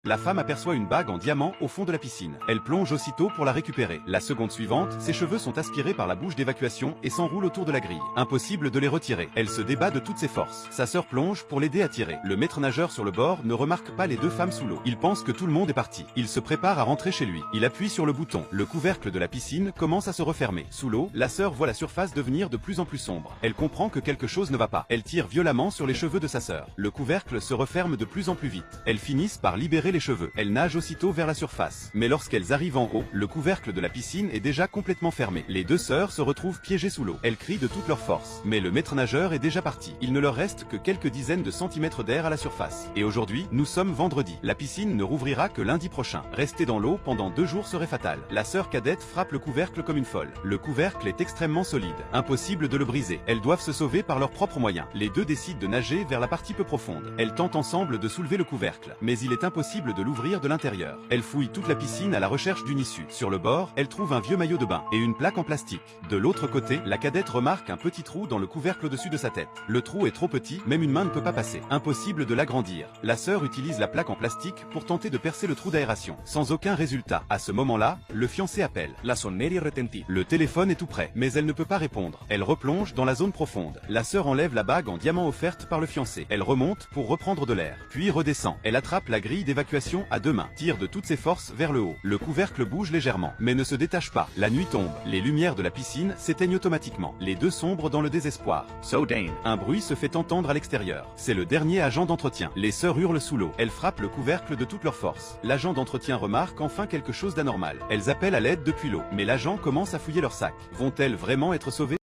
La femme aperçoit une bague en diamant au fond de la piscine. Elle plonge aussitôt pour la récupérer. La seconde suivante, ses cheveux sont aspirés par la bouche d'évacuation et s'enroulent autour de la grille. Impossible de les retirer. Elle se débat de toutes ses forces. Sa sœur plonge pour l'aider à tirer. Le maître nageur sur le bord ne remarque pas les deux femmes sous l'eau. Il pense que tout le monde est parti. Il se prépare à rentrer chez lui. Il appuie sur le bouton. Le couvercle de la piscine commence à se refermer. Sous l'eau, la sœur voit la surface devenir de plus en plus sombre. Elle comprend que quelque chose ne va pas. Elle tire violemment sur les cheveux de sa sœur. Le couvercle se referme de plus en plus vite. Elles finissent par libérer les cheveux. Elle nage aussitôt vers la surface. Mais lorsqu'elles arrivent en haut, le couvercle de la piscine est déjà complètement fermé. Les deux sœurs se retrouvent piégées sous l'eau. Elles crient de toute leur force. Mais le maître nageur est déjà parti. Il ne leur reste que quelques dizaines de centimètres d'air à la surface. Et aujourd'hui, nous sommes vendredi. La piscine ne rouvrira que lundi prochain. Rester dans l'eau pendant 2 jours serait fatal. La sœur cadette frappe le couvercle comme une folle. Le couvercle est extrêmement solide. Impossible de le briser. Elles doivent se sauver par leurs propres moyens. Les deux décident de nager vers la partie peu profonde. Elles tentent ensemble de soulever le couvercle. Mais il est impossible de l'ouvrir de l'intérieur. Elle fouille toute la piscine à la recherche d'une issue. Sur le bord, elle trouve un vieux maillot de bain et une plaque en plastique. De l'autre côté, la cadette remarque un petit trou dans le couvercle au-dessus de sa tête. Le trou est trop petit, même une main ne peut pas passer. Impossible de l'agrandir. La sœur utilise la plaque en plastique pour tenter de percer le trou d'aération. Sans aucun résultat. À ce moment-là, le fiancé appelle. La sonnerie retentit. Le téléphone est tout prêt, mais elle ne peut pas répondre. Elle replonge dans la zone profonde. La sœur enlève la bague en diamant offerte par le fiancé. Elle remonte pour reprendre de l'air, puis redescend. Elle attrape la grille d'évacuation à 2 mains, tire de toutes ses forces vers le haut. Le couvercle bouge légèrement, mais ne se détache pas. La nuit tombe. Les lumières de la piscine s'éteignent automatiquement. Les deux sombrent dans le désespoir. Soudain, Un bruit se fait entendre à l'extérieur. C'est le dernier agent d'entretien. Les sœurs hurlent sous l'eau. Elles frappent le couvercle de toute leur force. L'agent d'entretien remarque enfin quelque chose d'anormal. Elles appellent à l'aide depuis l'eau. Mais l'agent commence à fouiller leur sac. Vont-elles vraiment être sauvées ?